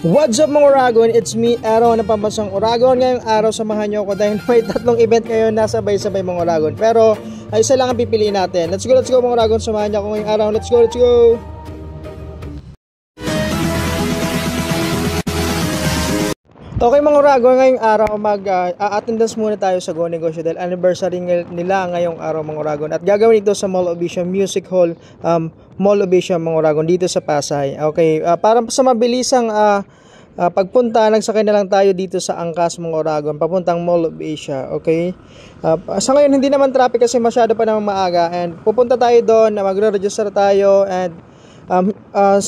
What's up mga Uragon? It's me, Aaron ng Pambansang Uragon. Ngayong araw samahan nyo ako dahil may tatlong event ngayon na sabay-sabay mga Uragon. Pero ay isa lang ang pipiliin natin. Let's go mga Uragon. Samahan nyo ako ngayong araw. Let's go! Okay mga Uragon, ngayong araw mag-attendance muna tayo sa Go Negosyo dahil anniversary nila ngayong araw mga Uragon. At gagawin ito sa Mall of Asia Music Hall, Mall of Asia mga Uragon dito sa Pasay. Okay, para sa mabilisang pagpunta, nagsakay na lang tayo dito sa Angkas mga Uragon papuntang Mall of Asia. Okay, sa ngayon hindi naman traffic kasi masyado pa namang maaga, and pupunta tayo doon, magre-register tayo, and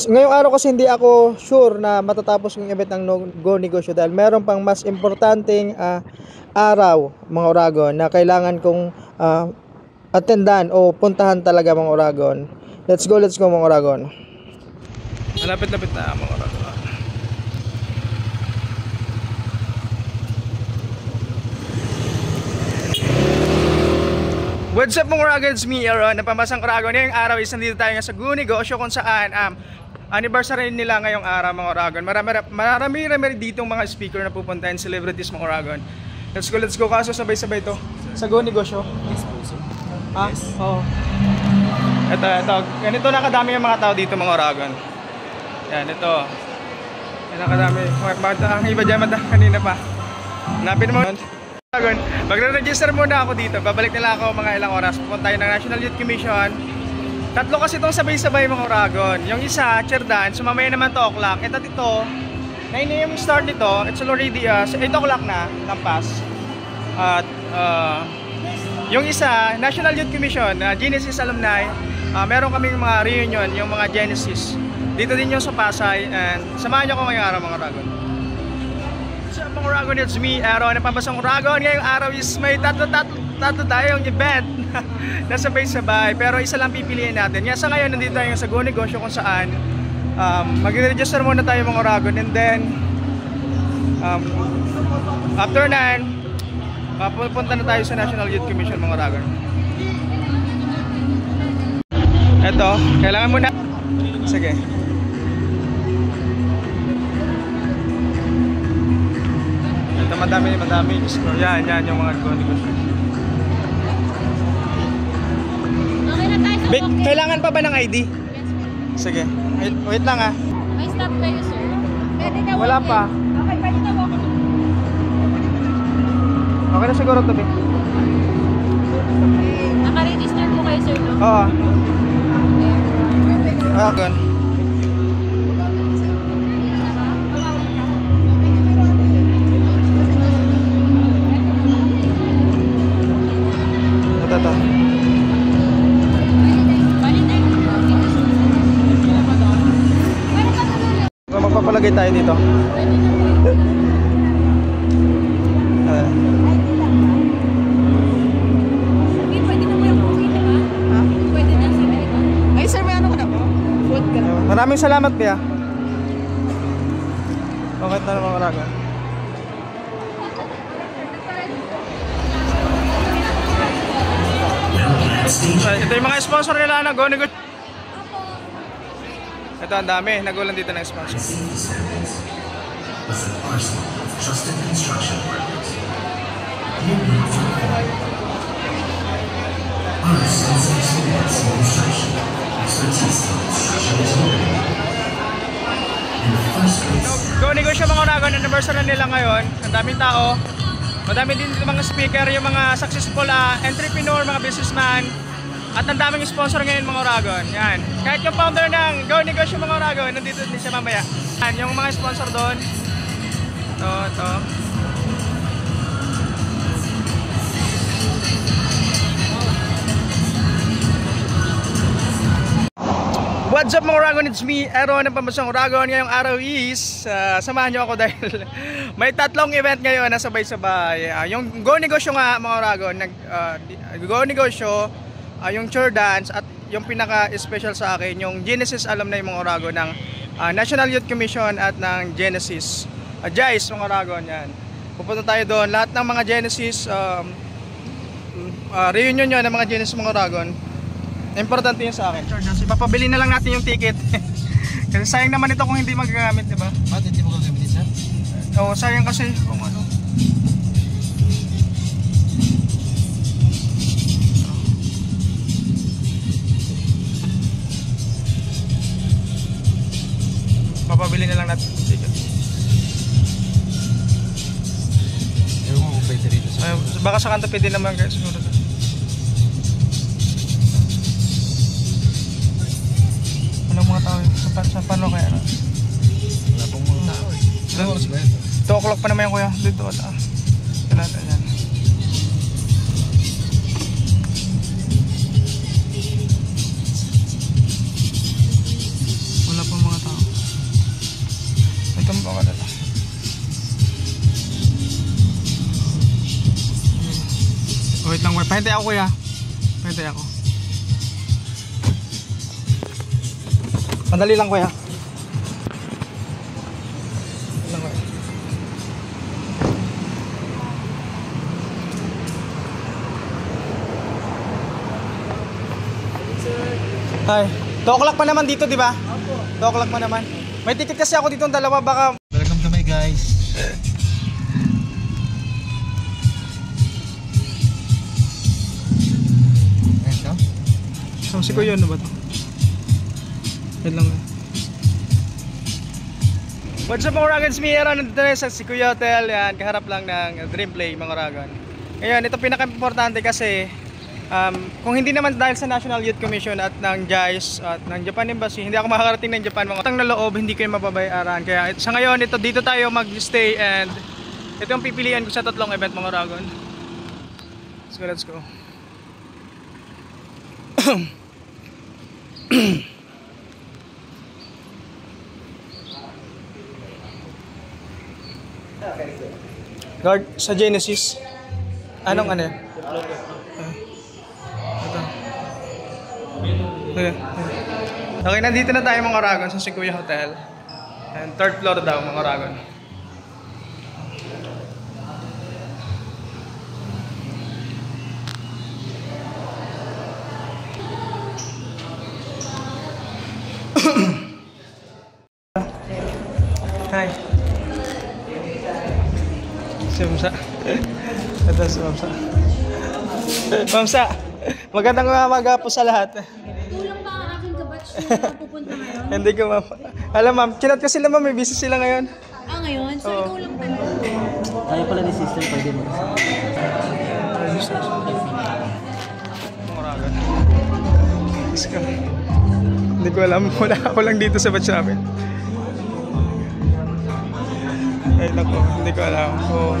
ngayong araw kasi hindi ako sure na matatapos yung event ng Go Negosyo dahil meron pang mas importanteng araw mga Uragon na kailangan kong attendan o puntahan talaga mga Uragon. Let's go mga Uragon. Malapit-lapit na mga Uragon. What's up mga Uragon? It's me, Aaron ng Pambansang Uragon. Ngayong araw is nandito tayo sa Go Negosyo kung saan anniversary nila ngayong araw mga Uragon. Marami ditong mga speaker na pupuntahin, celebrities mga Uragon. Let's go. Kaso sabay-sabay to sa Go Negosyo. Yes. Oo. Ito. Ganito nakadami yung mga tao dito mga Uragon. Yan, ito. Yan nakadami. Ang iba dyan kanina pa. Hanapin mo. Magre-register muna ako dito. Babalik nila ako mga ilang oras. Pupunta tayo ng National Youth Commission. Tatlo kasi itong sabay-sabay mga Uragon. Yung isa, chair dance. Mamaya naman 2 o'clock. Ito dito, 9 AM start nito. It's already 8 o'clock na, lampas. At yung isa, National Youth Commission, Genesis Alumni. Meron kaming mga reunion, yung mga Genesis. Dito din yung sa Pasay. And samahan nyo ko ngayong araw mga Uragon. What's up mga Uragon? It's me, Aaron ng Pambansang Uragon. Ngayong araw is may tatlo tayong event na sabay-sabay, pero isa lang pipiliin natin. Nga sa ngayon nandito tayo sa Go Negosyo kung saan mag-register muna tayo mga Uragon, and then after 9 pupunta na tayo sa National Youth Commission mga Uragon. Ito, kailangan muna. Sige. Ito madami. Yan yung mga Go Negosyo. Kailangan pa ba ng ID? Yes, sige. Wait lang ha. may stop kayo sir? Pwede na Wala walk pa. Okay, pwede na walk. Okay na siguro to, be. Naka-register po kayo sir, no? Oo. Okay. Ito. Magpapalagay tayo dito. Pwede na mo yung cookie, di ba? Pwede na sa Amerika. Ay sir, may ano ka na po? Food ka na. Maraming salamat, Pia. Okay na naman Uragon. Ito yung mga sponsor nila na Go Negosyo. Ito ang dami, nagulan dito ng sponsor. Go Negosyo mga Uragon, anniversary nila ngayon. Ang daming tao. Madami din mga speaker, yung mga successful entrepreneur, mga businessman. At ang daming sponsor ngayon mga Uragon. Yan. Kahit yung founder ng Go Negosyo mga Uragon, nandito din siya mamaya. Yan, yung mga sponsor doon. Ito. What's up mga Uragon? It's me, Aaron ng Pambansang Uragon. Ngayong araw is, samahan nyo ako dahil may tatlong event ngayon na sabay-sabay. Yung Go Negosyo nga mga Uragon, Go Negosyo, yung chair dance, at yung pinaka-special sa akin, yung Genesis Alumni mga Uragon ng National Youth Commission at ng Genesis. JICE mga Uragon, yan. Pupunta tayo doon. Lahat ng mga Genesis, reunion yun ng mga Genesis mga Uragon. Importante yun sa akin. Ipapabili na lang natin yung ticket. Kasi sayang naman ito kung hindi magagamit, di ba? Bakit hindi mo gagamitin, sir? Oo, sayang kasi kung ano. Papabili na lang natin. Sige. Ewan mo kung pwede rito, sir. Baka sa kanto pwede naman guys siguro. Anong mga tao? Sa paano kaya? Wala pong mga tao eh. Anong oras ba ito? 2 o'clock pa naman yan kuya. Dito wala. Wala yan. Wala pa mga tao. Ito mo ba na. Wait lang, wait. Pahintay ako kuya. Pahintay ako. Sandali lang kuya. Sandali lang kuya. Hi. 2 o'clock pa naman dito, di ba? Opo. 2 o'clock pa naman. May ticket kasi ako dito ng dalawa, baka... Welcome to my guys. Ito? So, si Kuya, ano ba ito? Yan lang. What's up mga Ragans? Miyera nandito na sa si Kuya Hotel. Yan, kaharap lang ng Dream Play mga Ragan. Ngayon, ito pinaka-importante kasi kung hindi naman dahil sa National Youth Commission at ng JICE at ng Japan Embassy, hindi ako makakarating ng Japan. Mga utang na loob, hindi kayo mababayaran. Kaya sa ngayon, dito tayo mag-stay and ito yung pipilian ko sa 3 event mga Ragan. Let's go. Guard, sa Genesis. Anong ano? Ito. Okay, nandito na tayo mga Ragon sa Sikuya Hotel. And 3rd floor daw mga Ragon. Hi. Si Mamsa. Ito si Mamsa. Mamsa, magandang umaga po sa lahat. Tulong ba ang aking kabatch na pupunta ngayon? Hindi ko ma'am. Alam ma'am, chinat ko sila ma'am, may busy sila ngayon. Ah, ngayon? So, Oo. ikaw lang pala. Tayo pala ni sister, pwede mo. Hindi ko alam, wala ako lang dito sa batch namin. Ay nako, hindi ko alam. So,